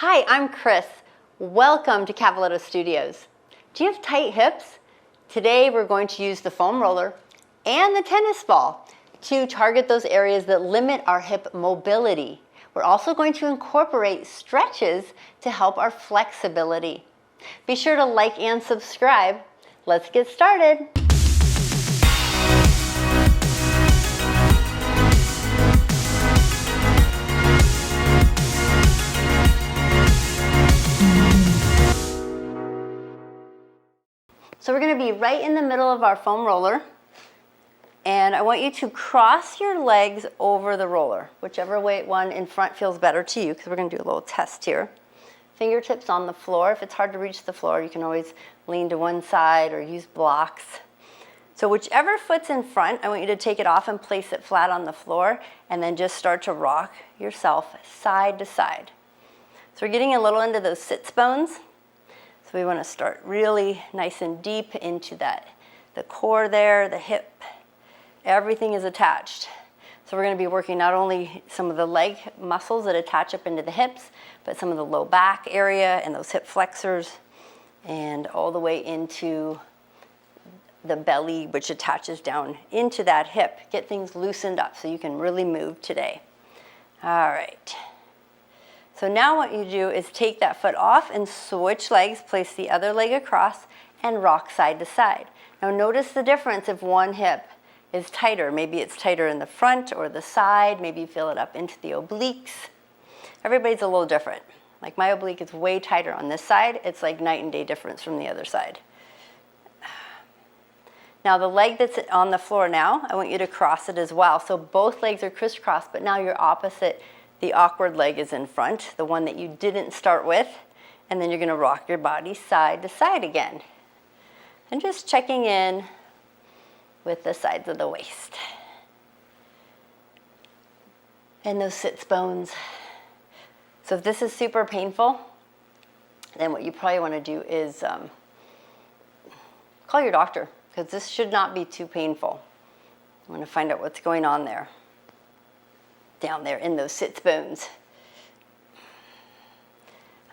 Hi, I'm Chris. Welcome to Cavaletto Studios. Do you have tight hips? Today we're going to use the foam roller and the tennis ball to target those areas that limit our hip mobility. We're also going to incorporate stretches to help our flexibility. Be sure to like and subscribe. Let's get started. So we're going to be right in the middle of our foam roller, and I want you to cross your legs over the roller, whichever way one in front feels better to you, because we're going to do a little test here. Fingertips on the floor. If it's hard to reach the floor, you can always lean to one side or use blocks. So whichever foot's in front, I want you to take it off and place it flat on the floor, and then just start to rock yourself side to side. So we're getting a little into those sits bones. So we want to start really nice and deep into that, the core there, the hip, everything is attached. So we're going to be working not only some of the leg muscles that attach up into the hips, but some of the low back area and those hip flexors, and all the way into the belly, which attaches down into that hip. Get things loosened up so you can really move today. All right. So now what you do is take that foot off and switch legs, place the other leg across, and rock side to side. Now notice the difference if one hip is tighter. Maybe it's tighter in the front or the side. Maybe you feel it up into the obliques. Everybody's a little different. Like my oblique is way tighter on this side. It's like night and day difference from the other side. Now the leg that's on the floor now, I want you to cross it as well. So both legs are crisscrossed, but now you're opposite. The awkward leg is in front, the one that you didn't start with, and then you're going to rock your body side to side again. And just checking in with the sides of the waist. And those sits bones. So if this is super painful, then what you probably want to do is call your doctor, because this should not be too painful. I want to find out what's going on there. Down there in those sits bones.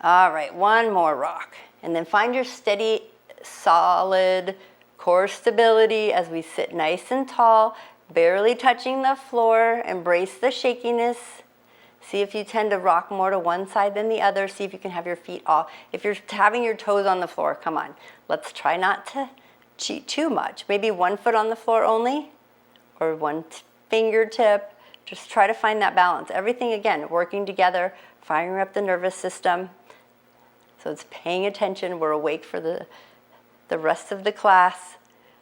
All right, one more rock. And then find your steady, solid core stability as we sit nice and tall, barely touching the floor. Embrace the shakiness. See if you tend to rock more to one side than the other. See if you can have your feet off. If you're having your toes on the floor, come on. Let's try not to cheat too much. Maybe one foot on the floor only, or one fingertip. Just try to find that balance. Everything, again, working together, firing up the nervous system. So it's paying attention. We're awake for the rest of the class.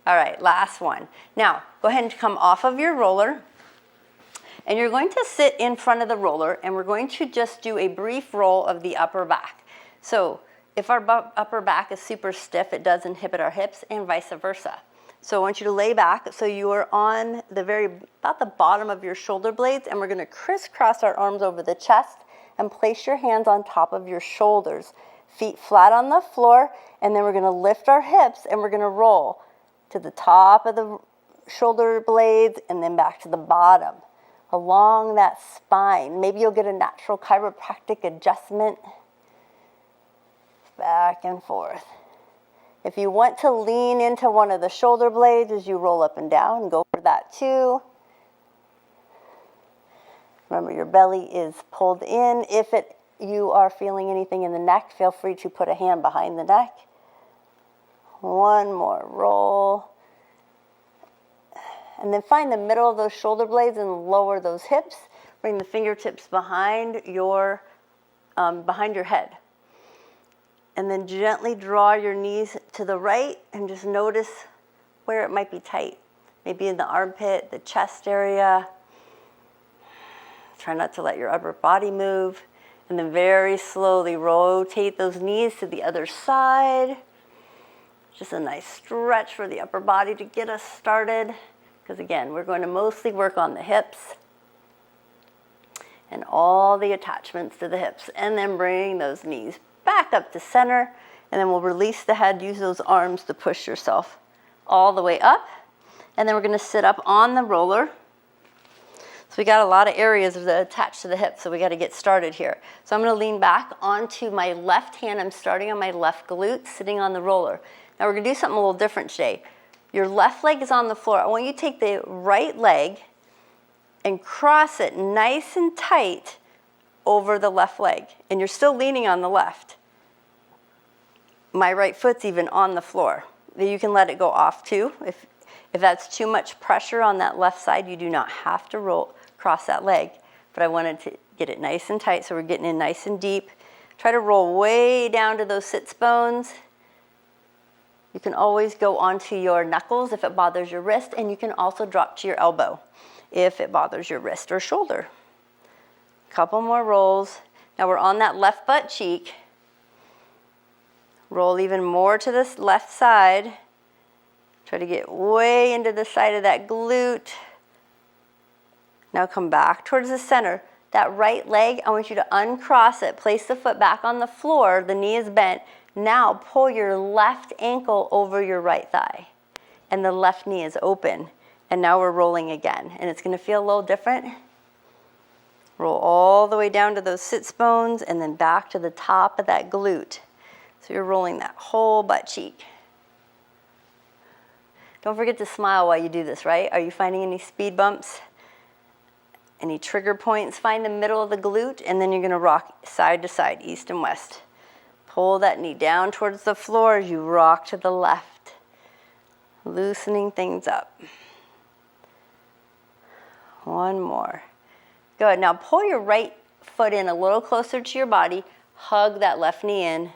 All right, last one. Now, go ahead and come off of your roller. And you're going to sit in front of the roller, and we're going to just do a brief roll of the upper back. So if our upper back is super stiff, it does inhibit our hips, and vice versa. So I want you to lay back so you are on about the bottom of your shoulder blades, and we're going to crisscross our arms over the chest and place your hands on top of your shoulders. Feet flat on the floor, and then we're going to lift our hips and we're going to roll to the top of the shoulder blades and then back to the bottom along that spine. Maybe you'll get a natural chiropractic adjustment. Back and forth. If you want to lean into one of the shoulder blades as you roll up and down, go for that too. Remember, your belly is pulled in. If you are feeling anything in the neck, feel free to put a hand behind the neck. One more roll. And then find the middle of those shoulder blades and lower those hips. Bring the fingertips behind your head. And then gently draw your knees to the right and just notice where it might be tight. Maybe in the armpit, the chest area. Try not to let your upper body move. And then very slowly rotate those knees to the other side. Just a nice stretch for the upper body to get us started. Because again, we're going to mostly work on the hips and all the attachments to the hips. And then bring those knees back up to center, and then we'll release the head. Use those arms to push yourself all the way up. And then we're going to sit up on the roller. So we got a lot of areas attached to the hip, so we got to get started here. So I'm going to lean back onto my left hand. I'm starting on my left glute, sitting on the roller. Now we're going to do something a little different today. Your left leg is on the floor. I want you to take the right leg and cross it nice and tight over the left leg. And you're still leaning on the left. My right foot's even on the floor. You can let it go off too. If that's too much pressure on that left side, you do not have to cross that leg. But I wanted to get it nice and tight, so we're getting in nice and deep. Try to roll way down to those sits bones. You can always go onto your knuckles if it bothers your wrist, and you can also drop to your elbow if it bothers your wrist or shoulder. Couple more rolls. Now we're on that left butt cheek. Roll even more to this left side. Try to get way into the side of that glute. Now come back towards the center. That right leg, I want you to uncross it. Place the foot back on the floor. The knee is bent. Now pull your left ankle over your right thigh. And the left knee is open. And now we're rolling again. And it's going to feel a little different. Roll all the way down to those sits bones and then back to the top of that glute. So you're rolling that whole butt cheek. Don't forget to smile while you do this, right? Are you finding any speed bumps? Any trigger points? Find the middle of the glute, and then you're going to rock side to side, east and west. Pull that knee down towards the floor as you rock to the left, loosening things up. One more. Good. Now pull your right foot in a little closer to your body. Hug that left knee in,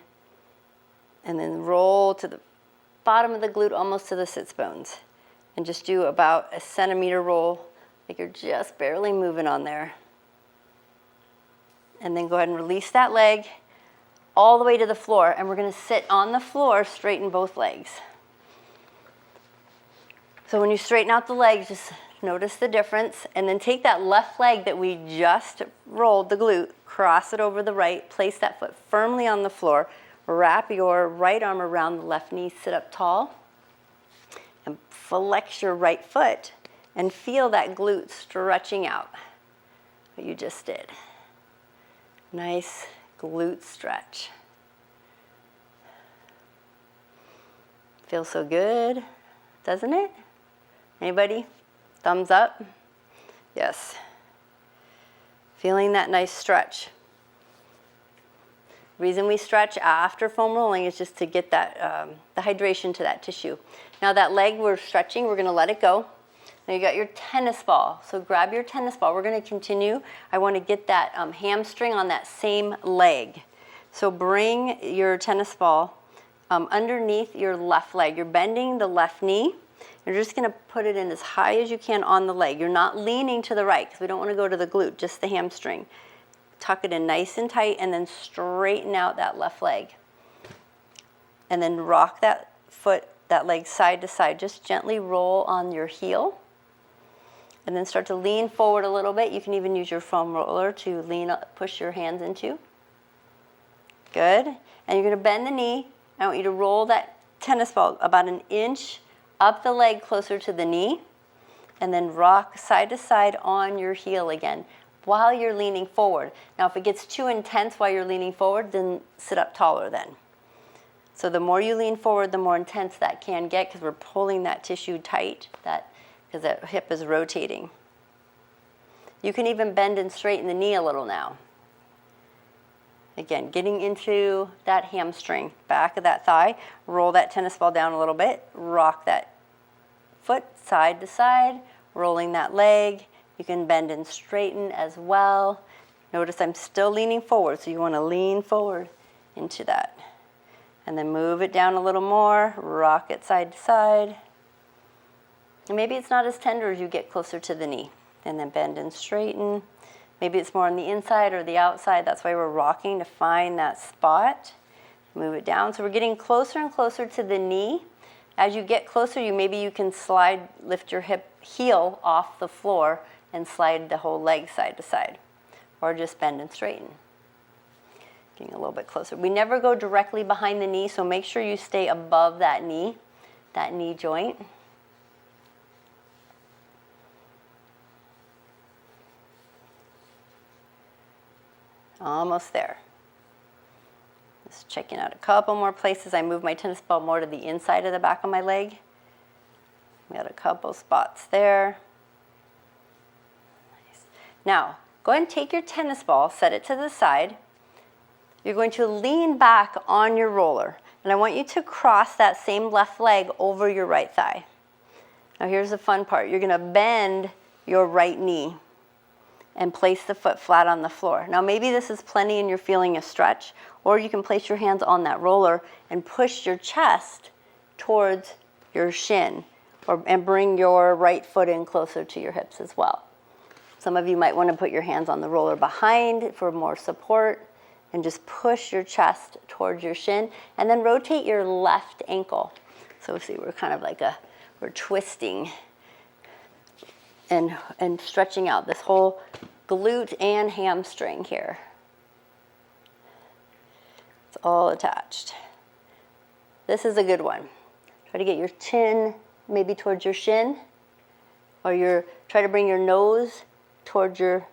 and then roll to the bottom of the glute, almost to the sits bones. And just do about a centimeter roll, like you're just barely moving on there. And then go ahead and release that leg all the way to the floor. And we're going to sit on the floor, straighten both legs. So when you straighten out the legs, just notice the difference. And then take that left leg that we just rolled, the glute, cross it over the right, place that foot firmly on the floor. Wrap your right arm around the left knee, sit up tall, and flex your right foot and feel that glute stretching out, what you just did. Nice glute stretch. Feels so good, doesn't it? Anybody? Thumbs up? Yes. Feeling that nice stretch. Reason we stretch after foam rolling is just to get that the hydration to that tissue. Now that leg we're stretching, we're going to let it go. Now you got your tennis ball. So grab your tennis ball. We're going to continue. I want to get that hamstring on that same leg. So bring your tennis ball underneath your left leg. You're bending the left knee. You're just going to put it in as high as you can on the leg. You're not leaning to the right because we don't want to go to the glute, just the hamstring. Tuck it in nice and tight and then straighten out that left leg. And then rock that foot, that leg side to side. Just gently roll on your heel. And then start to lean forward a little bit. You can even use your foam roller to lean up, push your hands into. Good. And you're going to bend the knee. I want you to roll that tennis ball about an inch up the leg closer to the knee. And then rock side to side on your heel again, while you're leaning forward. Now, if it gets too intense while you're leaning forward, then sit up taller then. So the more you lean forward, the more intense that can get because we're pulling that tissue tight because that hip is rotating. You can even bend and straighten the knee a little now. Again, getting into that hamstring, back of that thigh. Roll that tennis ball down a little bit. Rock that foot side to side, rolling that leg. You can bend and straighten as well. Notice I'm still leaning forward, so you want to lean forward into that. And then move it down a little more, rock it side to side. And maybe it's not as tender as you get closer to the knee. And then bend and straighten. Maybe it's more on the inside or the outside. That's why we're rocking to find that spot. Move it down. So we're getting closer and closer to the knee. As you get closer, maybe you can lift your heel off the floor and slide the whole leg side to side, or just bend and straighten. Getting a little bit closer. We never go directly behind the knee, so make sure you stay above that knee joint. Almost there. Just checking out a couple more places. I move my tennis ball more to the inside of the back of my leg. We got a couple spots there. Nice. Now, go ahead and take your tennis ball, set it to the side. You're going to lean back on your roller. And I want you to cross that same left leg over your right thigh. Now here's the fun part. You're going to bend your right knee and place the foot flat on the floor. Now maybe this is plenty and you're feeling a stretch, or you can place your hands on that roller and push your chest towards your shin, and bring your right foot in closer to your hips as well. Some of you might want to put your hands on the roller behind for more support, and just push your chest towards your shin, and then rotate your left ankle. So see, we're kind of like we're twisting and stretching out this whole glute and hamstring here. It's all attached. This is a good one. Try to get your chin maybe towards your shin, or try to bring your nose towards your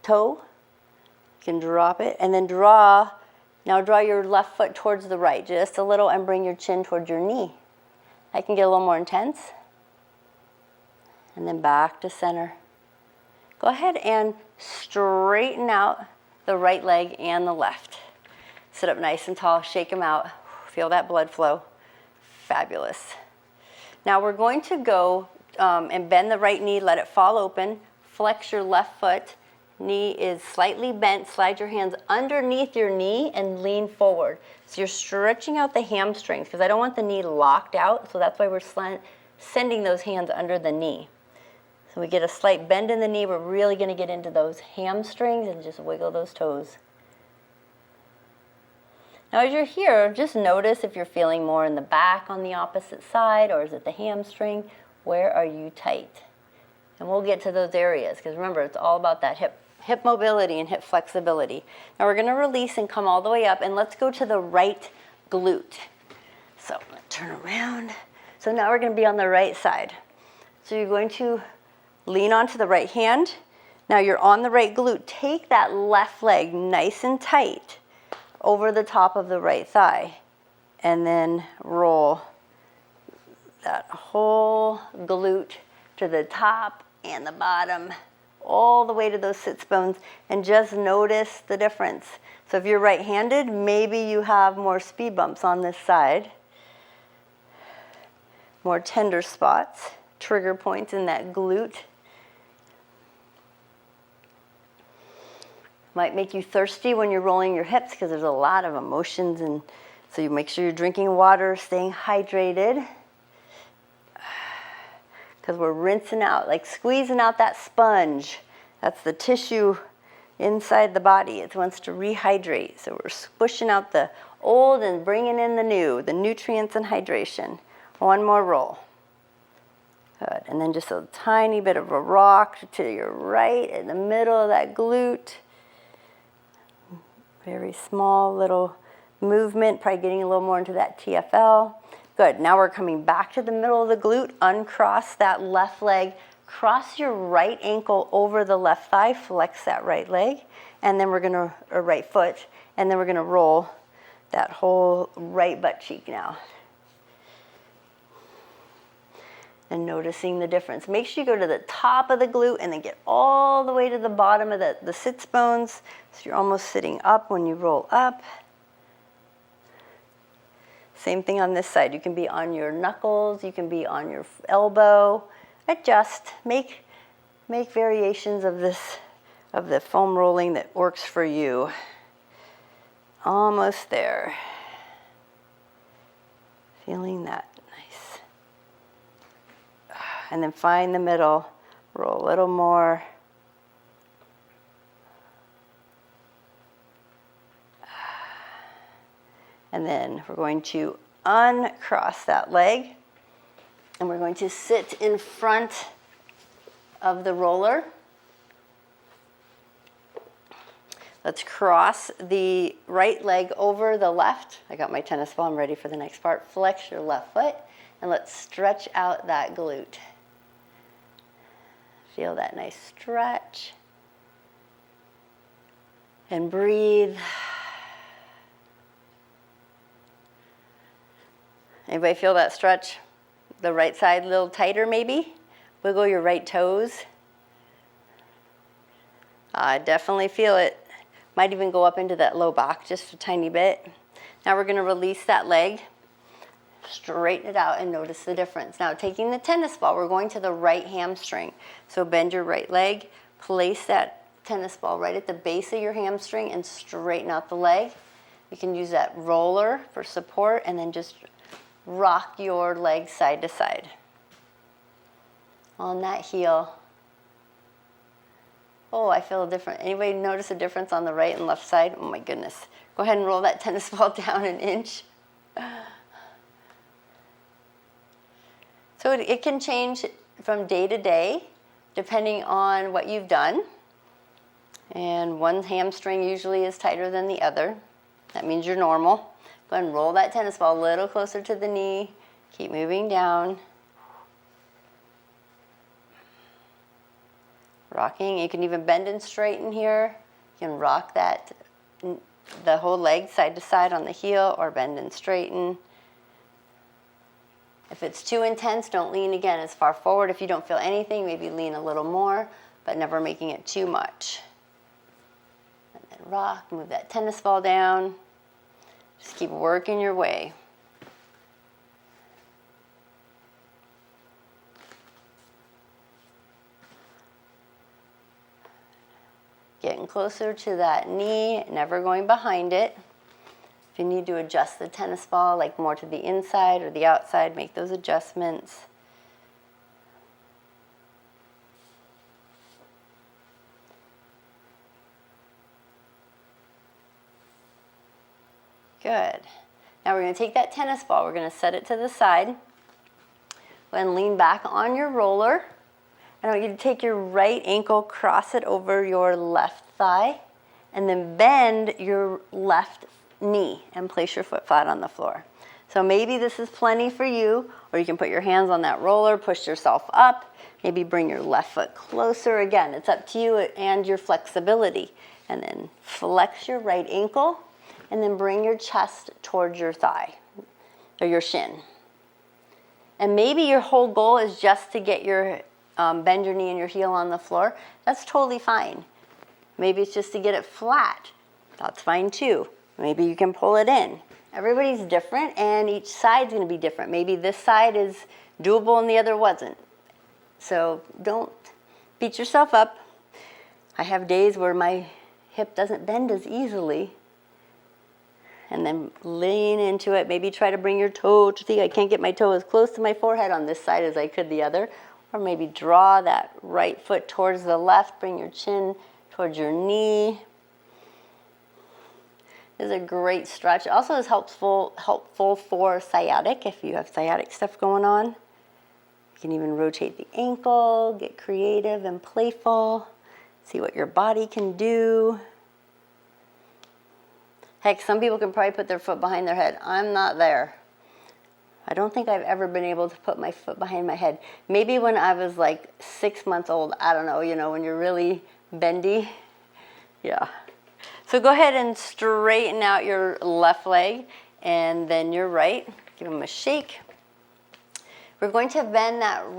toe. You can drop it, and then draw your left foot towards the right just a little, and bring your chin towards your knee. I can get a little more intense. And then back to center. Go ahead and straighten out the right leg and the left. Sit up nice and tall, shake them out. Feel that blood flow. Fabulous. Now we're going to go and bend the right knee, let it fall open, flex your left foot. Knee is slightly bent, slide your hands underneath your knee and lean forward. So you're stretching out the hamstrings, because I don't want the knee locked out, so that's why we're sending those hands under the knee. So we get a slight bend in the knee, we're really going to get into those hamstrings and just wiggle those toes. Now as you're here, just notice if you're feeling more in the back on the opposite side, or is it the hamstring? Where are you tight? And we'll get to those areas, because remember, it's all about that hip mobility and hip flexibility. Now we're going to release and come all the way up, and let's go to the right glute. So let's turn around. So now we're going to be on the right side. So you're going to lean onto the right hand. Now you're on the right glute. Take that left leg nice and tight over the top of the right thigh, and then roll that whole glute to the top and the bottom, all the way to those sits bones, and just notice the difference. So if you're right-handed, maybe you have more speed bumps on this side, more tender spots, trigger points in that glute. Might make you thirsty when you're rolling your hips, because there's a lot of emotions, and so you make sure you're drinking water, staying hydrated, because we're rinsing out, like squeezing out that sponge. That's the tissue inside the body. It wants to rehydrate. So we're squishing out the old and bringing in the new, the nutrients and hydration. One more roll. Good. And then just a tiny bit of a rock to your right in the middle of that glute. Very small little movement, probably getting a little more into that TFL. Good. Now we're coming back to the middle of the glute. Uncross that left leg. Cross your right ankle over the left thigh. Flex that right leg. And then we're going to, or right foot. And then we're going to roll that whole right butt cheek now. And noticing the difference. Make sure you go to the top of the glute and then get all the way to the bottom of the sits bones. So you're almost sitting up when you roll up. Same thing on this side. You can be on your knuckles, you can be on your elbow. Adjust, make variations of the foam rolling that works for you. Almost there. Feeling that nice. And then find the middle, roll a little more. And then we're going to uncross that leg, and we're going to sit in front of the roller. Let's cross the right leg over the left. I got my tennis ball, I'm ready for the next part. Flex your left foot, and let's stretch out that glute. Feel that nice stretch. And breathe. Anybody feel that stretch? The right side a little tighter maybe? Wiggle your right toes. I definitely feel it. Might even go up into that low back just a tiny bit. Now we're going to release that leg. Straighten it out and notice the difference. Now taking the tennis ball, we're going to the right hamstring. So bend your right leg, place that tennis ball right at the base of your hamstring and straighten out the leg. You can use that roller for support and then just rock your leg side to side. On that heel. Oh, I feel a different. Anybody notice a difference on the right and left side? Oh my goodness. Go ahead and roll that tennis ball down an inch. So it can change from day to day depending on what you've done. And one hamstring usually is tighter than the other. That means you're normal. Go ahead and roll that tennis ball a little closer to the knee. Keep moving down. Rocking. You can even bend and straighten here. You can rock that, the whole leg side to side on the heel, or bend and straighten. If it's too intense, don't lean again as far forward. If you don't feel anything, maybe lean a little more, but never making it too much. And then rock, move that tennis ball down. Just keep working your way. Getting closer to that knee, never going behind it. If you need to adjust the tennis ball, like more to the inside or the outside, make those adjustments. Good. Now we're going to take that tennis ball, we're going to set it to the side. Go ahead and lean back on your roller. And I want you to take your right ankle, cross it over your left thigh, and then bend your left knee and place your foot flat on the floor. So maybe this is plenty for you, or you can put your hands on that roller, push yourself up, maybe bring your left foot closer. Again, it's up to you and your flexibility. And then flex your right ankle, and then bring your chest towards your thigh, or your shin. And maybe your whole goal is just to get your bend your knee and your heel on the floor. That's totally fine. Maybe it's just to get it flat. That's fine too. Maybe you can pull it in. Everybody's different and each side's going to be different. Maybe this side is doable and the other wasn't. So don't beat yourself up. I have days where my hip doesn't bend as easily. And then lean into it. Maybe try to bring your toe to the, I can't get my toe as close to my forehead on this side as I could the other. Or maybe draw that right foot towards the left, bring your chin towards your knee. This is a great stretch. It also is helpful for sciatic if you have sciatic stuff going on. You can even rotate the ankle, get creative and playful, see what your body can do. Heck, some people can probably put their foot behind their head. I'm not there. I don't think I've ever been able to put my foot behind my head. Maybe when I was like 6 months old, I don't know, when you're really bendy. Yeah. So go ahead and straighten out your left leg and then your right. Give them a shake. We're going to bend that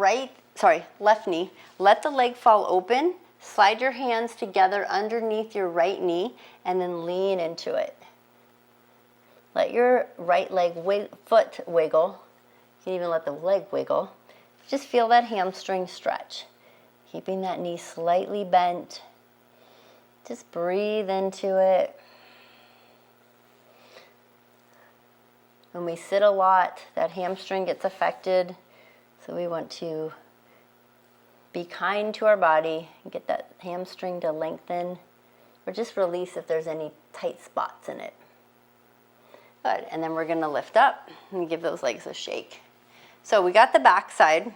left knee. Let the leg fall open. Slide your hands together underneath your right knee and then lean into it. Let your right foot wiggle. You can even let the leg wiggle. Just feel that hamstring stretch. Keeping that knee slightly bent. Just breathe into it. When we sit a lot, that hamstring gets affected. So we want to be kind to our body and get that hamstring to lengthen. Or just release if there's any tight spots in it. Good, and then we're going to lift up and give those legs a shake. So we got the back side.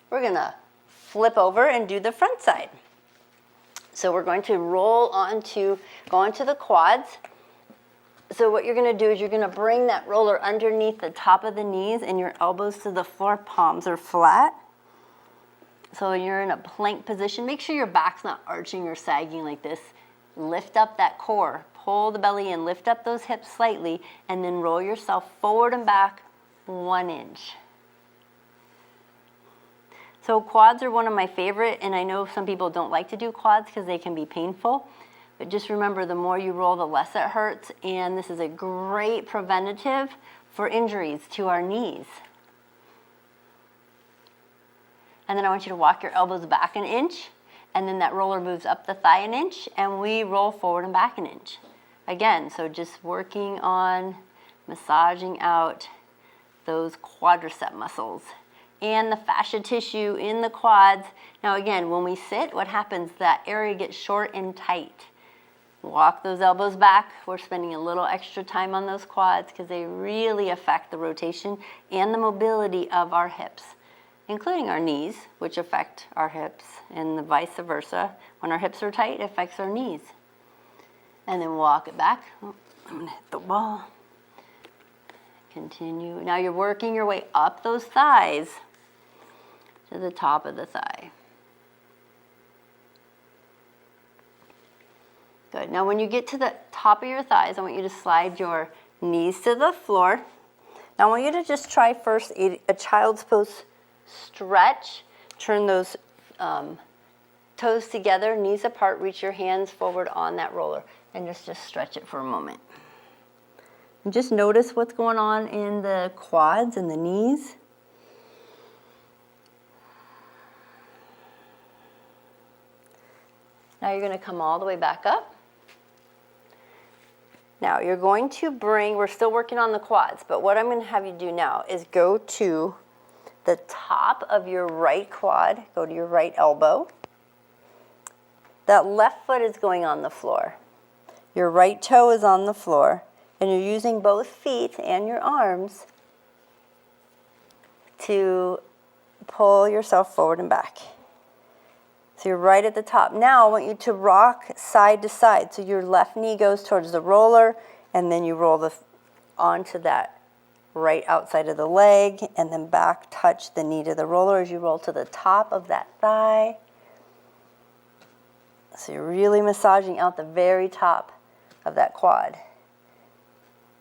We're going to flip over and do the front side. So we're going to go onto the quads. So what you're going to do is you're going to bring that roller underneath the top of the knees and your elbows to the floor, palms are flat. So you're in a plank position. Make sure your back's not arching or sagging like this. Lift up that core. Pull the belly in, lift up those hips slightly, and then roll yourself forward and back 1 inch. So quads are one of my favorite, and I know some people don't like to do quads because they can be painful. But just remember, the more you roll, the less it hurts, and this is a great preventative for injuries to our knees. And then I want you to walk your elbows back 1 inch, and then that roller moves up the thigh 1 inch, and we roll forward and back 1 inch. Again, so just working on massaging out those quadricep muscles and the fascia tissue in the quads. Now again, when we sit, what happens? That area gets short and tight. Walk those elbows back. We're spending a little extra time on those quads because they really affect the rotation and the mobility of our hips, including our knees, which affect our hips, and the vice versa. When our hips are tight, it affects our knees. And then walk it back. Oh, I'm gonna hit the wall. Continue. Now you're working your way up those thighs to the top of the thigh. Good. Now when you get to the top of your thighs, I want you to slide your knees to the floor. Now I want you to just try first a child's pose stretch. Turn those toes together, knees apart, reach your hands forward on that roller, and just stretch it for a moment. And just notice what's going on in the quads and the knees. Now you're going to come all the way back up. Now you're going to bring, we're still working on the quads, but what I'm going to have you do now is go to the top of your right quad, go to your right elbow. That left foot is going on the floor. Your right toe is on the floor, and you're using both feet and your arms to pull yourself forward and back. So you're right at the top. Now I want you to rock side to side. So your left knee goes towards the roller, and then you roll onto that right outside of the leg, and then back touch the knee to the roller as you roll to the top of that thigh. So you're really massaging out the very top of that quad.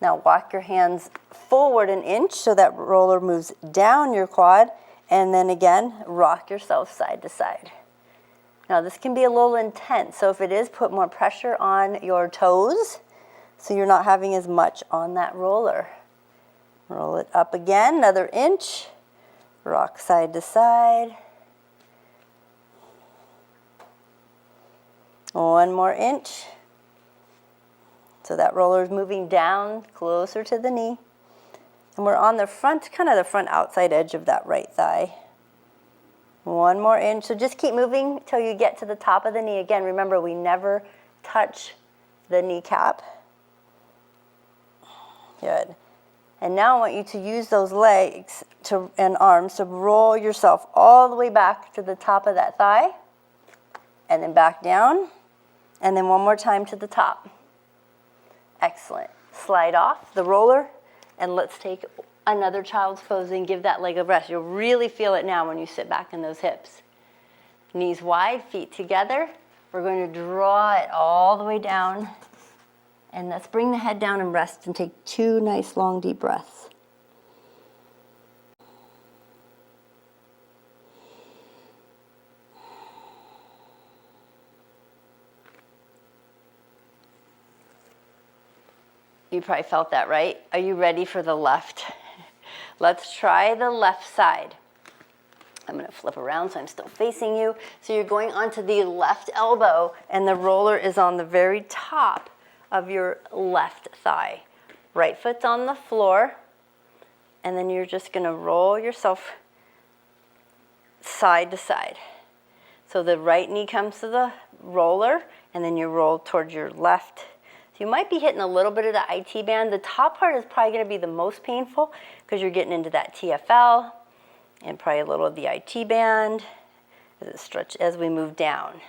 Now walk your hands forward 1 inch so that roller moves down your quad, and then again, rock yourself side to side. Now this can be a little intense, so if it is, put more pressure on your toes so you're not having as much on that roller. Roll it up again, another inch, rock side to side. 1 more inch. So that roller is moving down closer to the knee. And we're on the front, kind of the front outside edge of that right thigh. 1 more inch. So just keep moving till you get to the top of the knee. Again, remember, we never touch the kneecap. Good. And now I want you to use those legs and arms to roll yourself all the way back to the top of that thigh. And then back down. And then 1 more time to the top. Excellent. Slide off the roller, and let's take another child's pose and give that leg a rest. You'll really feel it now when you sit back in those hips. Knees wide, feet together. We're going to draw it all the way down. And let's bring the head down and rest and take 2 nice long deep breaths. You probably felt that, right? Are you ready for the left? Let's try the left side. I'm going to flip around so I'm still facing you. So you're going onto the left elbow, and the roller is on the very top of your left thigh. Right foot's on the floor, and then you're just going to roll yourself side to side. So the right knee comes to the roller, and then you roll towards your left. So you might be hitting a little bit of the IT band. The top part is probably going to be the most painful because you're getting into that TFL and probably a little of the IT band as we move down.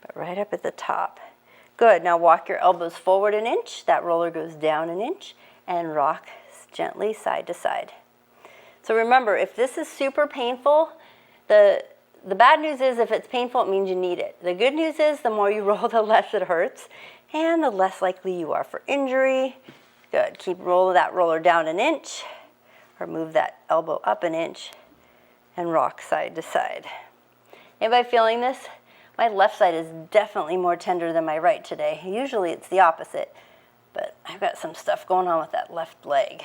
But right up at the top. Good. Now walk your elbows forward 1 inch. That roller goes down 1 inch, and rock gently side to side. So remember, if this is super painful, the the bad news is if it's painful, it means you need it. The good news is the more you roll, the less it hurts, and the less likely you are for injury. Good. Keep rolling that roller down an inch, or move that elbow up an inch, and rock side to side. Anybody feeling this? My left side is definitely more tender than my right today. Usually it's the opposite, but I've got some stuff going on with that left leg.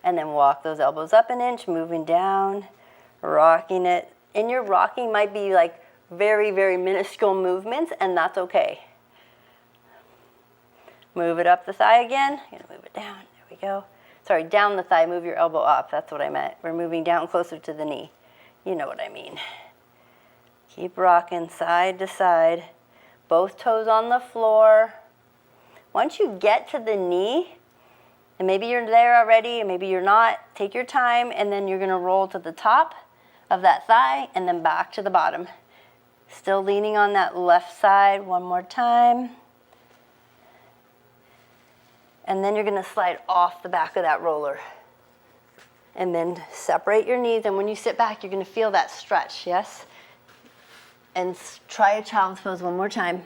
And then walk those elbows up an inch, moving down, rocking it. And your rocking might be like very, very minuscule movements, and that's okay. Move it up the thigh again. You're gonna move it down. There we go. Sorry, down the thigh, move your elbow up. That's what I meant. We're moving down closer to the knee. You know what I mean. Keep rocking side to side. Both toes on the floor. Once you get to the knee, and maybe you're there already, and maybe you're not, take your time, and then you're gonna roll to the top of that thigh, and then back to the bottom. Still leaning on that left side one more time. And then you're gonna slide off the back of that roller. And then separate your knees, and when you sit back, you're gonna feel that stretch, yes? And try a child's pose one more time.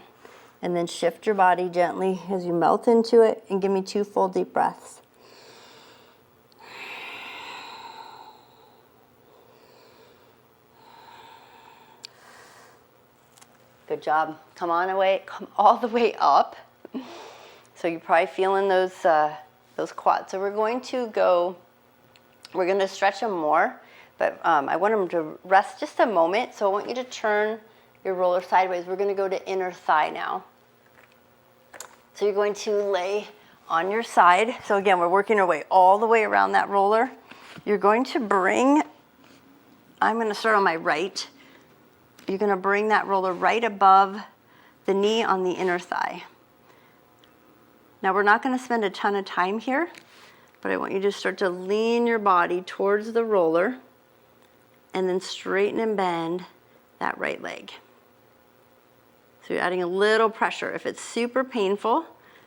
And then shift your body gently as you melt into it, and give me 2 full deep breaths. Good job. Come all the way up. So you're probably feeling those quads. So we're going to stretch them more, but I want them to rest just a moment. So I want you to turn your roller sideways. We're going to go to inner thigh now. So you're going to lay on your side. So again, we're working our way all the way around that roller. You're going to I'm going to start on my right. You're going to bring that roller right above the knee on the inner thigh. Now we're not going to spend a ton of time here, but I want you to start to lean your body towards the roller and then straighten and bend that right leg. So you're adding a little pressure. If it's super painful,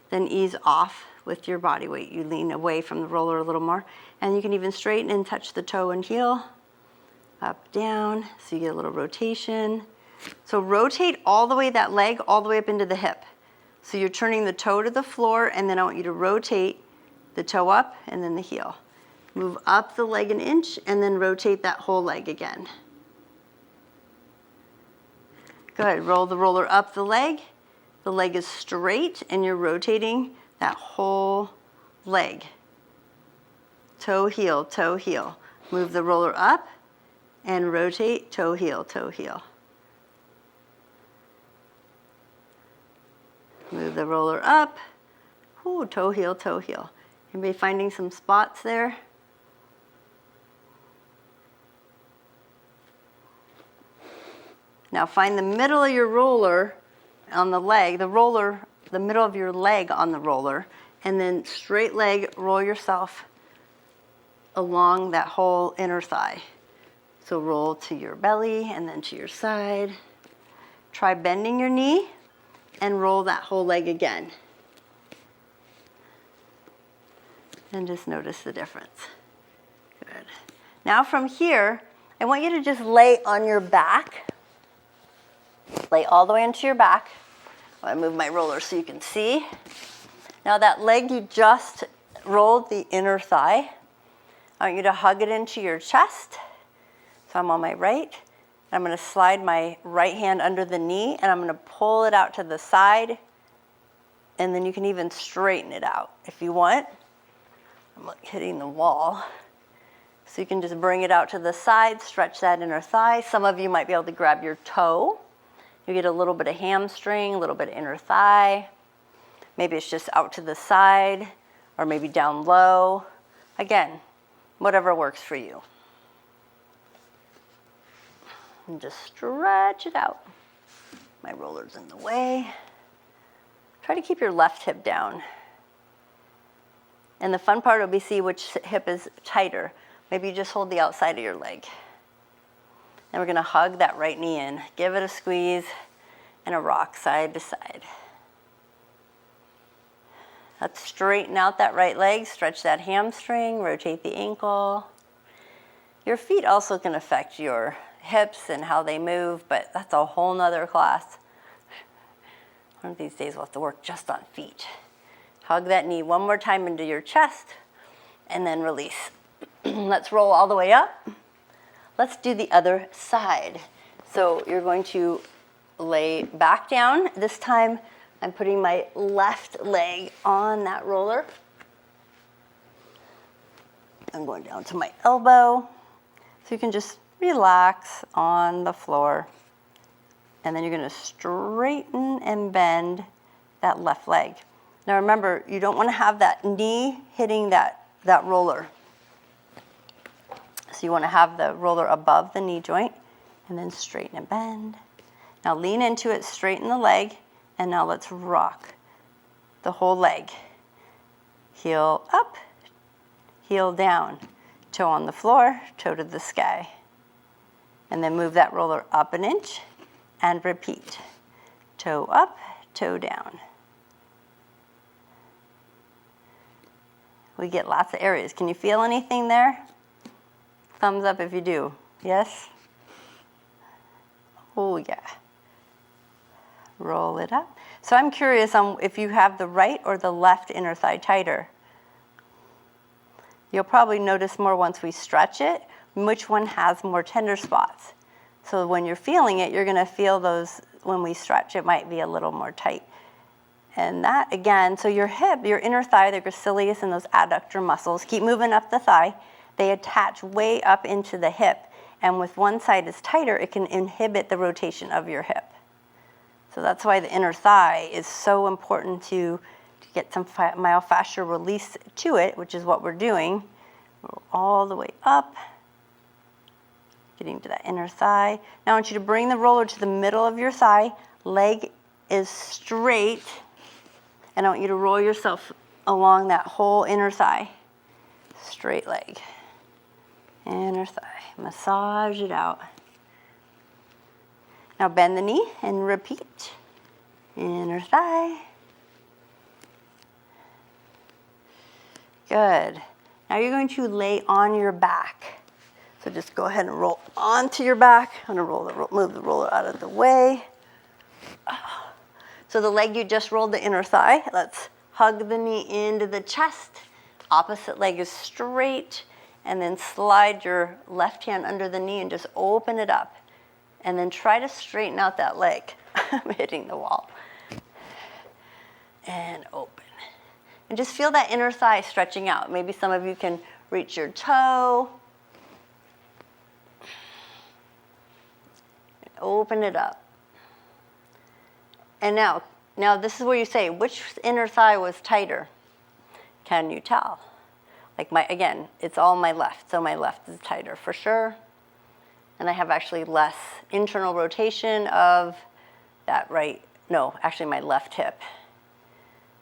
then ease off with your body weight. You lean away from the roller a little more, and you can even straighten and touch the toe and heel. Up, down, so you get a little rotation. So rotate all the way that leg, all the way up into the hip. So you're turning the toe to the floor, and then I want you to rotate the toe up and then the heel. Move up the leg an inch, and then rotate that whole leg again. Good, roll the roller up the leg. The leg is straight, and you're rotating that whole leg. Toe, heel, toe, heel. Move the roller up, and rotate, toe, heel, toe, heel. Move the roller up, ooh, toe, heel, toe, heel. Anybody finding some spots there? Now find the middle of your roller on the leg, the middle of your leg on the roller, and then straight leg, roll yourself along that whole inner thigh. So roll to your belly and then to your side. Try bending your knee and roll that whole leg again. And just notice the difference. Good. Now from here, I want you to just lay on your back. Lay all the way into your back. I move my roller so you can see. Now that leg you just rolled, the inner thigh, I want you to hug it into your chest. So I'm on my right. I'm going to slide my right hand under the knee, and I'm going to pull it out to the side, and then you can even straighten it out if you want. I'm like hitting the wall. So you can just bring it out to the side, stretch that inner thigh. Some of you might be able to grab your toe. You get a little bit of hamstring, a little bit of inner thigh. Maybe it's just out to the side, or maybe down low. Again, whatever works for you. And just stretch it out. My roller's in the way. Try to keep your left hip down. And the fun part will be see which hip is tighter. Maybe you just hold the outside of your leg. And we're going to hug that right knee in. Give it a squeeze and a rock side to side. Let's straighten out that right leg. Stretch that hamstring. Rotate the ankle. Your feet also can affect your hips and how they move, but that's a whole nother class. One of these days we'll have to work just on feet. Hug that knee one more time into your chest and then release. Let's roll all the way up. Let's do the other side. So you're going to lay back down. This time I'm putting my left leg on that roller. I'm going down to my elbow. So you can just relax on the floor. And then you're going to straighten and bend that left leg. Now remember, you don't want to have that knee hitting that roller. So you want to have the roller above the knee joint, and then straighten and bend. Now lean into it, straighten the leg, and now let's rock the whole leg. Heel up, heel down, toe on the floor, toe to the sky. And then move that roller up an inch, and repeat. Toe up, toe down. We get lots of areas. Can you feel anything there? Thumbs up if you do. Yes? Oh, yeah. Roll it up. So I'm curious on if you have the right or the left inner thigh tighter. You'll probably notice more once we stretch it, which one has more tender spots. So when you're feeling it, you're going to feel those, when we stretch, it might be a little more tight. And that, again, so your hip, your inner thigh, the gracilis and those adductor muscles, keep moving up the thigh. They attach way up into the hip. And with one side is tighter, it can inhibit the rotation of your hip. So that's why the inner thigh is so important to get some myofascial release to it, which is what we're doing. Roll all the way up, getting to that inner thigh. Now I want you to bring the roller to the middle of your thigh. Leg is straight. And I want you to roll yourself along that whole inner thigh. Straight leg. Inner thigh. Massage it out. Now bend the knee and repeat. Inner thigh. Good. Now you're going to lay on your back. So just go ahead and roll onto your back. I'm going to move the roller out of the way. So the leg you just rolled, the inner thigh, let's hug the knee into the chest. Opposite leg is straight. And then slide your left hand under the knee and just open it up. And then try to straighten out that leg. I'm hitting the wall. And open. And just feel that inner thigh stretching out. Maybe some of you can reach your toe. And open it up. And now this is where you say, which inner thigh was tighter? Can you tell? Like again, it's all my left, so my left is tighter for sure. And I have actually less internal rotation of that right, no, actually my left hip.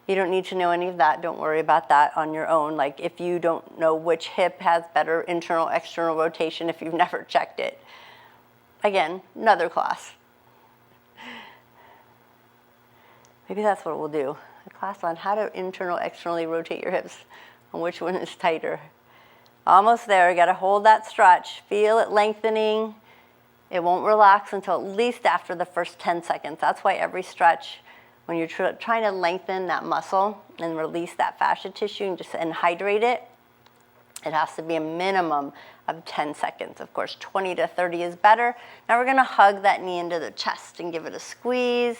You don't need to know any of that. Don't worry about that on your own. Like if you don't know which hip has better internal, external rotation, if you've never checked it. Again, another class. Maybe that's what we'll do. A class on how to internal, externally rotate your hips and which one is tighter. Almost there. You got to hold that stretch. Feel it lengthening. It won't relax until at least after the first 10 seconds. That's why every stretch, when you're trying to lengthen that muscle and release that fascia tissue and hydrate it, it has to be a minimum of 10 seconds. Of course, 20 to 30 is better. Now we're going to hug that knee into the chest and give it a squeeze.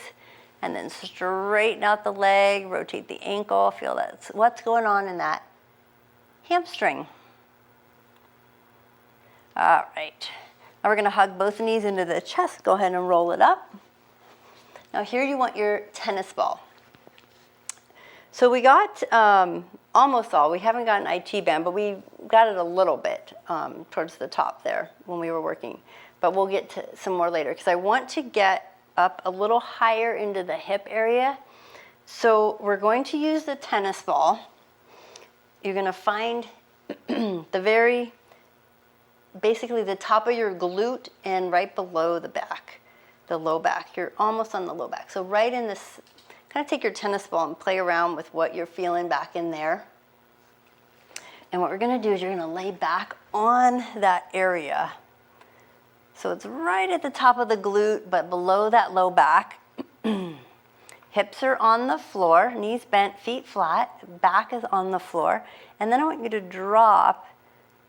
And then straighten out the leg, rotate the ankle. Feel that's what's going on in that hamstring. All right. Now we're going to hug both knees into the chest. Go ahead and roll it up. Now here you want your tennis ball. So we got almost all. We haven't got an IT band, but we got it a little bit towards the top there when we were working. But we'll get to some more later because I want to get up a little higher into the hip area. So we're going to use the tennis ball. You're going to find basically the top of your glute and right below the back, the low back. You're almost on the low back. So right in this, kind of take your tennis ball and play around with what you're feeling back in there. And what we're gonna do is you're gonna lay back on that area. So it's right at the top of the glute, but below that low back. Hips are on the floor, knees bent, feet flat, back is on the floor. And then I want you to drop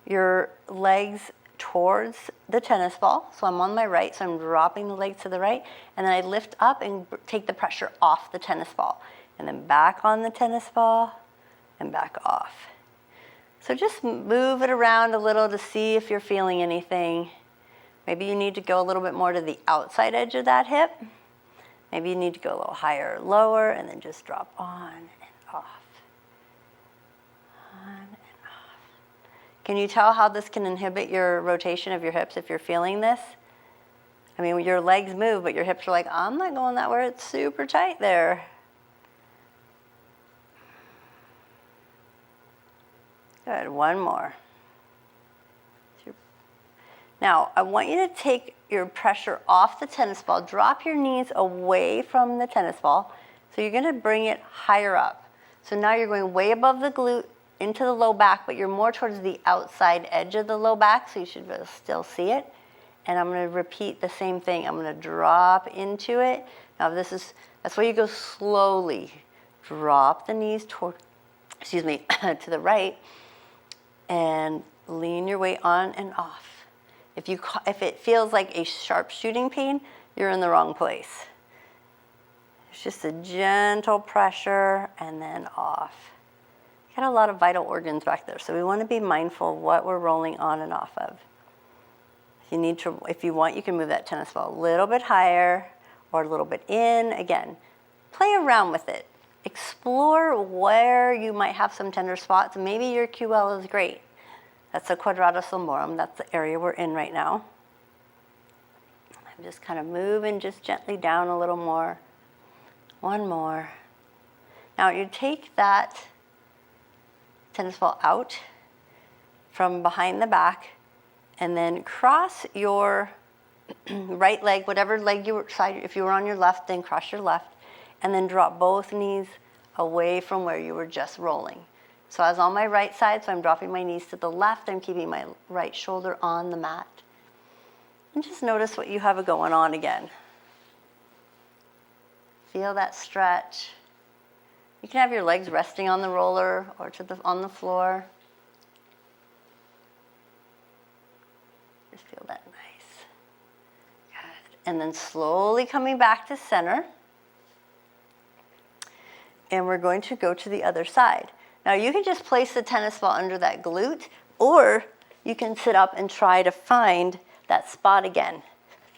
your legs towards the tennis ball. So I'm on my right, so I'm dropping the legs to the right. And then I lift up and take the pressure off the tennis ball. And then back on the tennis ball and back off. So just move it around a little to see if you're feeling anything. Maybe you need to go a little bit more to the outside edge of that hip. Maybe you need to go a little higher or lower, and then just drop on and off. On and off. Can you tell how this can inhibit your rotation of your hips if you're feeling this? I mean, your legs move, but your hips are like, I'm not going that way. It's super tight there. Good, one more. Now, I want you to take your pressure off the tennis ball. Drop your knees away from the tennis ball. So you're gonna bring it higher up. So now you're going way above the glute into the low back, but you're more towards the outside edge of the low back, so you should still see it. And I'm gonna repeat the same thing. I'm gonna drop into it. Now that's why you go slowly. Drop the knees toward, to the right, and lean your weight on and off. If it feels like a sharp shooting pain, you're in the wrong place. It's just a gentle pressure and then off. Got a lot of vital organs back there, so we want to be mindful of what we're rolling on and off of. If you want, you can move that tennis ball a little bit higher or a little bit in. Again, play around with it. Explore where you might have some tender spots. Maybe your QL is great. That's the quadratus lumborum. That's the area we're in right now. I'm just kind of moving just gently down a little more. One more. Now you take that tennis ball out from behind the back and then cross your right leg, whatever leg you were, if you were on your left, then cross your left, and then drop both knees away from where you were just rolling. So I was on my right side, so I'm dropping my knees to the left. I'm keeping my right shoulder on the mat. And just notice what you have going on again. Feel that stretch. You can have your legs resting on the roller or on the floor. Just feel that nice. Good. And then slowly coming back to center. And we're going to go to the other side. Now you can just place the tennis ball under that glute, or you can sit up and try to find that spot again.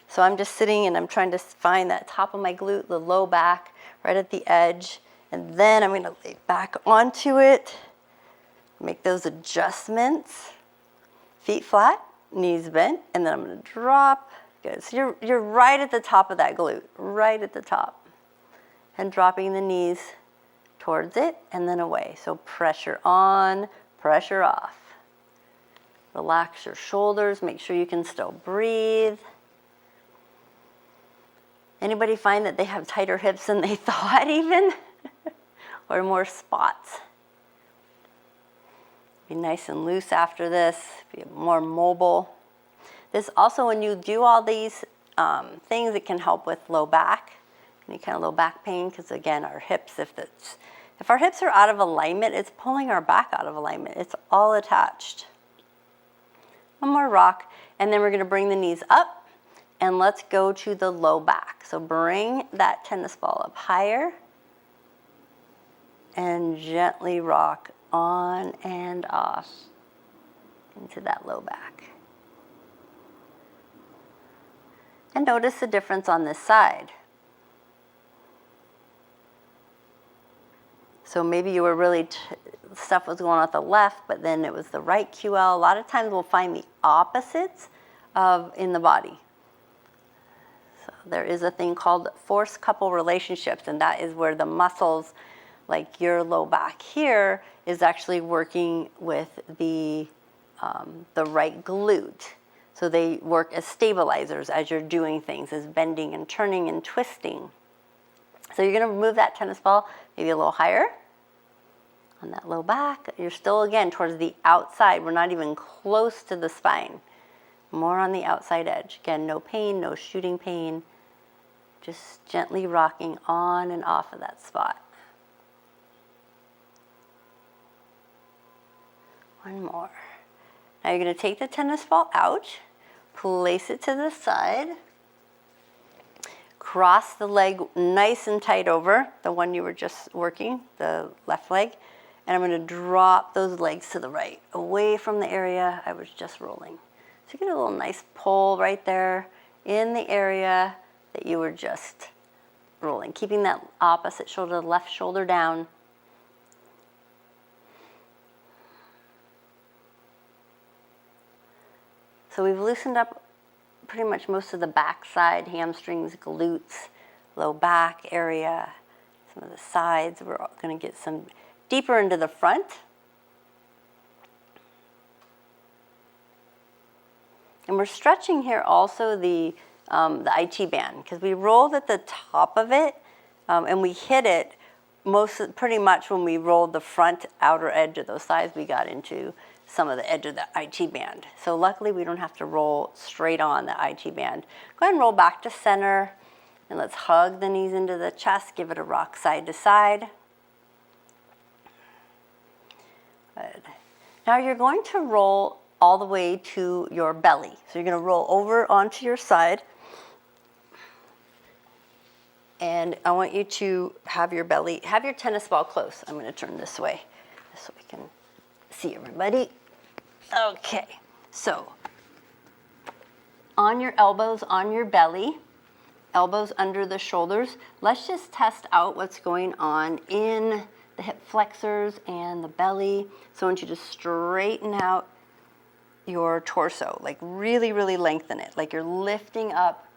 So I'm just sitting and I'm trying to find that top of my glute, the low back, right at the edge. And then I'm gonna lay back onto it, make those adjustments, feet flat, knees bent, and then I'm gonna drop. Good, so you're right at the top of that glute, right at the top. And dropping the knees towards it and then away. So pressure on, pressure off. Relax your shoulders, make sure you can still breathe. Anybody find that they have tighter hips than they thought even? Or more spots? Be nice and loose after this, be more mobile. This also, when you do all these things, it can help with low back, any kind of low back pain, because again, our hips, if our hips are out of alignment, it's pulling our back out of alignment. It's all attached. One more rock, and then we're gonna bring the knees up, and let's go to the low back. So bring that tennis ball up higher, and gently rock on and off into that low back. And notice the difference on this side. So maybe you were really, stuff was going on at the left, but then it was the right QL. A lot of times we'll find the opposites in the body. So there is a thing called force couple relationships, and that is where the muscles, like your low back here, is actually working with the right glute. So they work as stabilizers as you're doing things, as bending and turning and twisting. So you're gonna move that tennis ball maybe a little higher on that low back. You're still, again, towards the outside. We're not even close to the spine. More on the outside edge. Again, no pain, no shooting pain. Just gently rocking on and off of that spot. One more. Now you're going to take the tennis ball out, place it to the side, cross the leg nice and tight over, the one you were just working, the left leg, and I'm going to drop those legs to the right, away from the area I was just rolling. So you get a little nice pull right there in the area that you were just rolling, keeping that opposite shoulder, left shoulder down. So we've loosened up pretty much most of the backside, hamstrings, glutes, low back area, some of the sides. We're going to get some deeper into the front. And we're stretching here also the IT band, because we rolled at the top of it and we hit it pretty much when we rolled the front outer edge of those thighs. We got into some of the edge of the IT band. So luckily we don't have to roll straight on the IT band. Go ahead and roll back to center, and let's hug the knees into the chest, give it a rock side to side. Good. Now you're going to roll all the way to your belly. So you're going to roll over onto your side, and I want you to have your belly, have your tennis ball close. I'm going to turn this way so we can see everybody. Okay, so on your elbows, on your belly, elbows under the shoulders, let's just test out what's going on in the hip flexors and the belly. So I want you to straighten out your torso, like really, really lengthen it, like you're lifting up,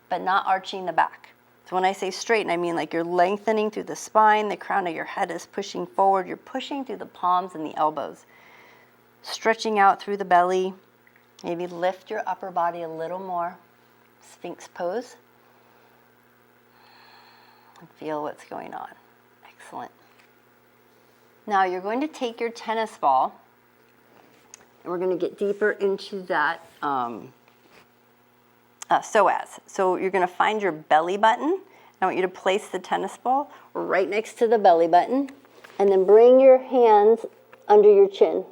but not arching the back. So when I say straighten, I mean like you're lengthening through the spine, the crown of your head is pushing forward, you're pushing through the palms and the elbows. Stretching out through the belly. Maybe lift your upper body a little more. Sphinx pose. And feel what's going on. Excellent. Now you're going to take your tennis ball, and we're going to get deeper into that psoas. So you're going to find your belly button. I want you to place the tennis ball right next to the belly button, and then bring your hands under your chin.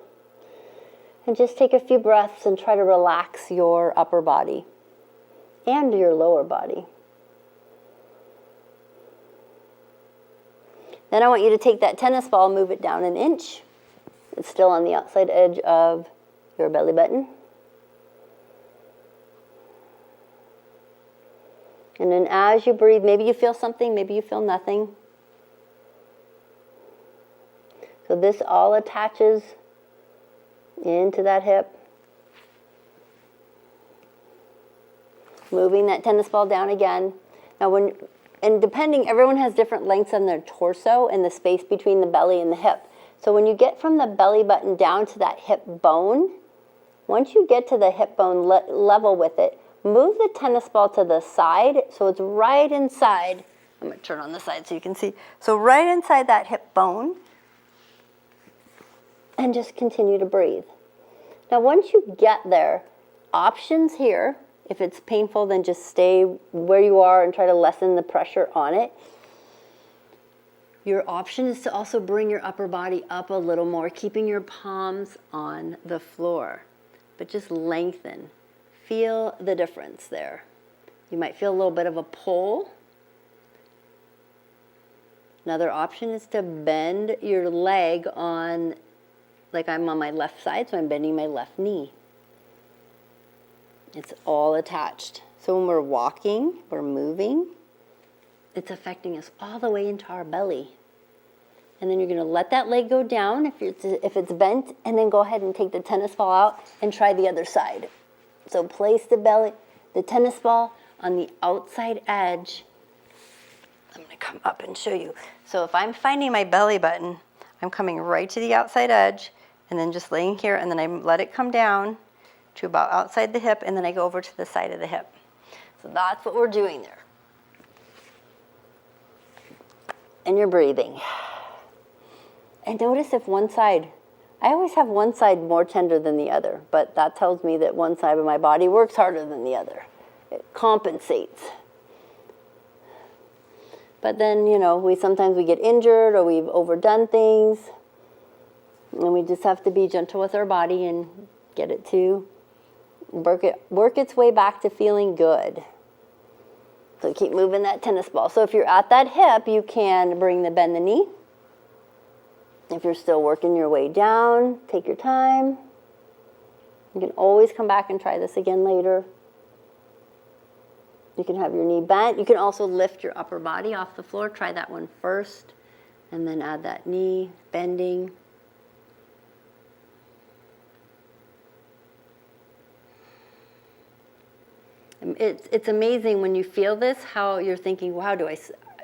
And just take a few breaths and try to relax your upper body and your lower body. Then I want you to take that tennis ball, move it down an inch. It's still on the outside edge of your belly button. And then as you breathe, maybe you feel something, maybe you feel nothing. So this all attaches into that hip. Moving that tennis ball down again. Now depending, everyone has different lengths on their torso and the space between the belly and the hip. So when you get from the belly button down to that hip bone, once you get to the hip bone level with it, move the tennis ball to the side so it's right inside. I'm going to turn on the side so you can see. So right inside that hip bone, and just continue to breathe. Now once you get there, options here. If it's painful, then just stay where you are and try to lessen the pressure on it. Your option is to also bring your upper body up a little more, keeping your palms on the floor, but just lengthen. Feel the difference there. You might feel a little bit of a pull. Another option is to bend your leg on, like I'm on my left side, so I'm bending my left knee. It's all attached. So when we're walking, we're moving, it's affecting us all the way into our belly. And then you're going to let that leg go down if it's bent, and then go ahead and take the tennis ball out and try the other side. So place the tennis ball on the outside edge. I'm going to come up and show you. So if I'm finding my belly button, I'm coming right to the outside edge, and then just laying here, and then I let it come down to about outside the hip, and then I go over to the side of the hip. So that's what we're doing there. And you're breathing. And notice if one side, I always have one side more tender than the other, but that tells me that one side of my body works harder than the other. It compensates. But then, you know, sometimes we get injured or we've overdone things, and we just have to be gentle with our body and get it to work its way back to feeling good. So keep moving that tennis ball. So if you're at that hip, you can bend the knee. If you're still working your way down, take your time. You can always come back and try this again later. You can have your knee bent. You can also lift your upper body off the floor. Try that one first, and then add that knee bending. It's amazing when you feel this, how you're thinking, wow,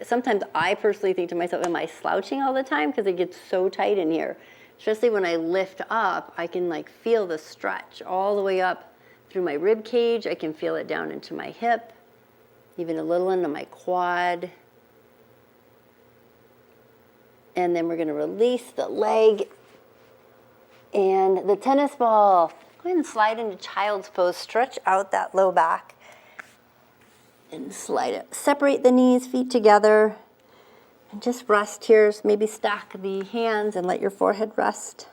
sometimes I personally think to myself, am I slouching all the time? Because it gets so tight in here. Especially when I lift up, I can like feel the stretch all the way up through my rib cage. I can feel it down into my hip, even a little into my quad. And then we're going to release the leg and the tennis ball. Go ahead and slide into child's pose. Stretch out that low back. And slide it. Separate the knees, feet together. And just rest here. Maybe stack the hands and let your forehead rest.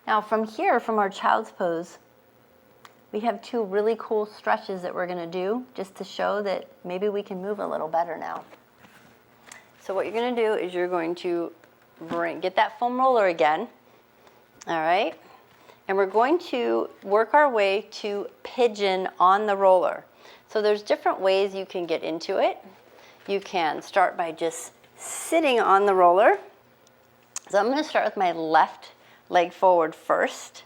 Now from here, from our child's pose, we have two really cool stretches that we're going to do just to show that maybe we can move a little better now. So what you're going to do is you're going to get that foam roller again, all right? And we're going to work our way to pigeon on the roller. So there's different ways you can get into it. You can start by just sitting on the roller. So I'm going to start with my left leg forward first.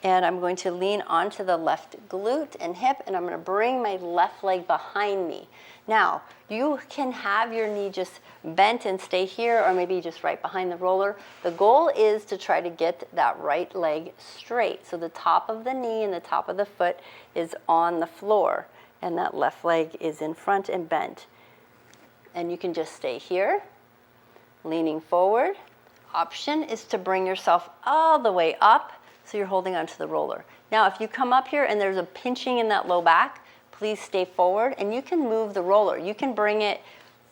And I'm going to lean onto the left glute and hip, and I'm going to bring my left leg behind me. Now, you can have your knee just bent and stay here, or maybe just right behind the roller. The goal is to try to get that right leg straight. So the top of the knee and the top of the foot is on the floor, and that left leg is in front and bent. And you can just stay here, leaning forward. Option is to bring yourself all the way up, so you're holding onto the roller. Now, if you come up here and there's a pinching in that low back, please stay forward, and you can move the roller. You can bring it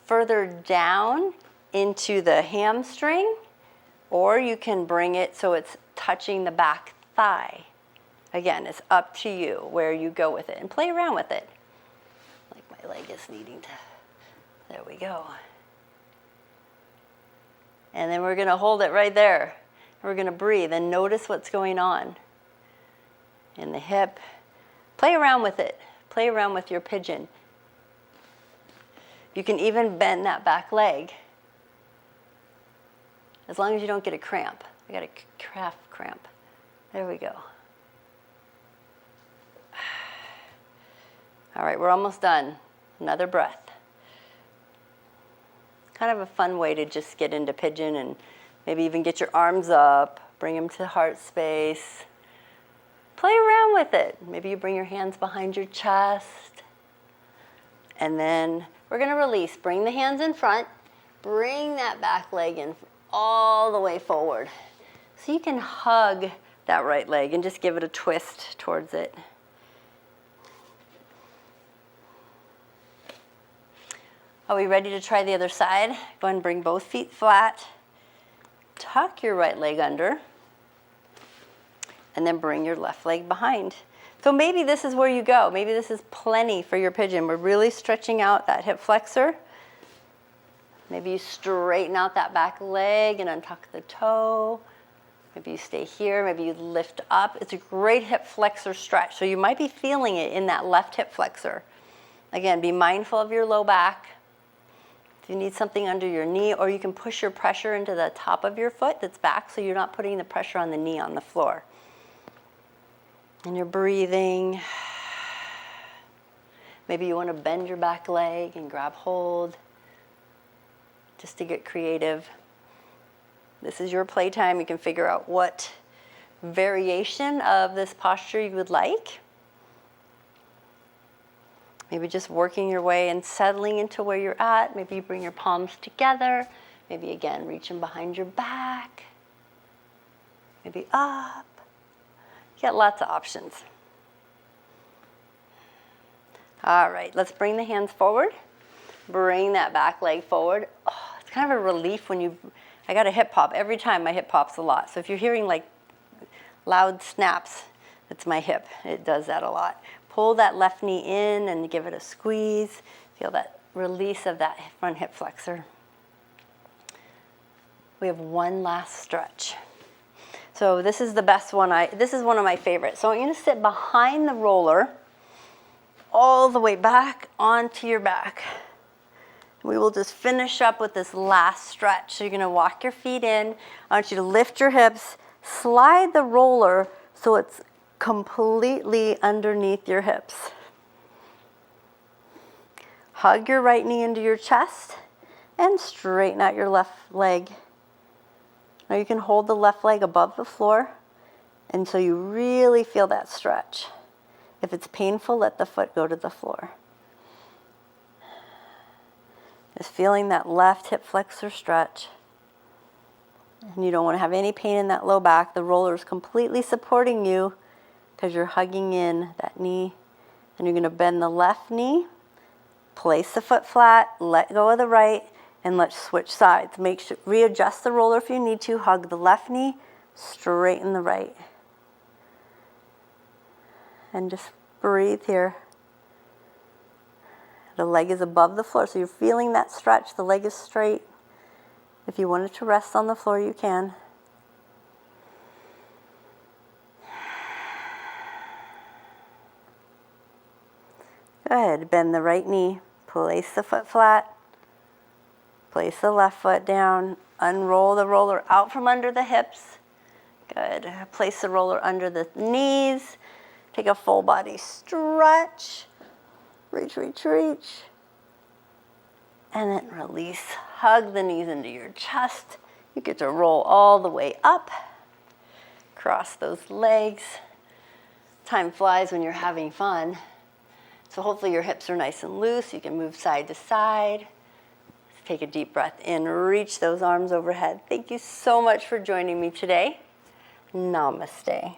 further down into the hamstring, or you can bring it so it's touching the back thigh. Again, it's up to you where you go with it, and play around with it. Like my leg is needing to, there we go. And then we're gonna hold it right there. We're going to breathe and notice what's going on in the hip. Play around with it. Play around with your pigeon. You can even bend that back leg, as long as you don't get a cramp. I got a calf cramp. There we go. All right, we're almost done. Another breath. Kind of a fun way to just get into pigeon, and maybe even get your arms up, bring them to heart space. Play around with it. Maybe you bring your hands behind your chest. And then we're going to release. Bring the hands in front. Bring that back leg in all the way forward. So you can hug that right leg and just give it a twist towards it. Are we ready to try the other side? Go ahead and bring both feet flat. Tuck your right leg under, and then bring your left leg behind. So maybe this is where you go. Maybe this is plenty for your pigeon. We're really stretching out that hip flexor. Maybe you straighten out that back leg and untuck the toe. Maybe you stay here. Maybe you lift up. It's a great hip flexor stretch. So you might be feeling it in that left hip flexor. Again, be mindful of your low back. If you need something under your knee, or you can push your pressure into the top of your foot that's back, so you're not putting the pressure on the knee on the floor. And you're breathing. Maybe you want to bend your back leg and grab hold, just to get creative. This is your playtime. You can figure out what variation of this posture you would like. Maybe just working your way and settling into where you're at. Maybe you bring your palms together. Maybe again, reaching behind your back. Maybe up. You got lots of options. All right, let's bring the hands forward. Bring that back leg forward. Oh, it's kind of a relief when I got a hip hop. Every time my hip pops a lot. So if you're hearing like loud snaps, it's my hip. It does that a lot. Pull that left knee in and give it a squeeze. Feel that release of that front hip flexor. We have one last stretch. So this is the best one. This is one of my favorites. So I want you to sit behind the roller all the way back onto your back. We will just finish up with this last stretch. So you're going to walk your feet in. I want you to lift your hips, slide the roller so it's completely underneath your hips. Hug your right knee into your chest and straighten out your left leg. Now you can hold the left leg above the floor until you really feel that stretch. If it's painful, let the foot go to the floor. Just feeling that left hip flexor stretch. And you don't want to have any pain in that low back. The roller is completely supporting you because you're hugging in that knee. And you're going to bend the left knee, place the foot flat, let go of the right, and let's switch sides. Make sure, readjust the roller if you need to. Hug the left knee, straighten the right. And just breathe here. The leg is above the floor, so you're feeling that stretch. The leg is straight. If you want it to rest on the floor, you can. Go ahead, bend the right knee, place the foot flat, place the left foot down, unroll the roller out from under the hips. Good. Place the roller under the knees. Take a full body stretch. Reach, reach, reach. And then release. Hug the knees into your chest. You get to roll all the way up. Cross those legs. Time flies when you're having fun. So hopefully your hips are nice and loose. You can move side to side. Take a deep breath in. Reach those arms overhead. Thank you so much for joining me today. Namaste.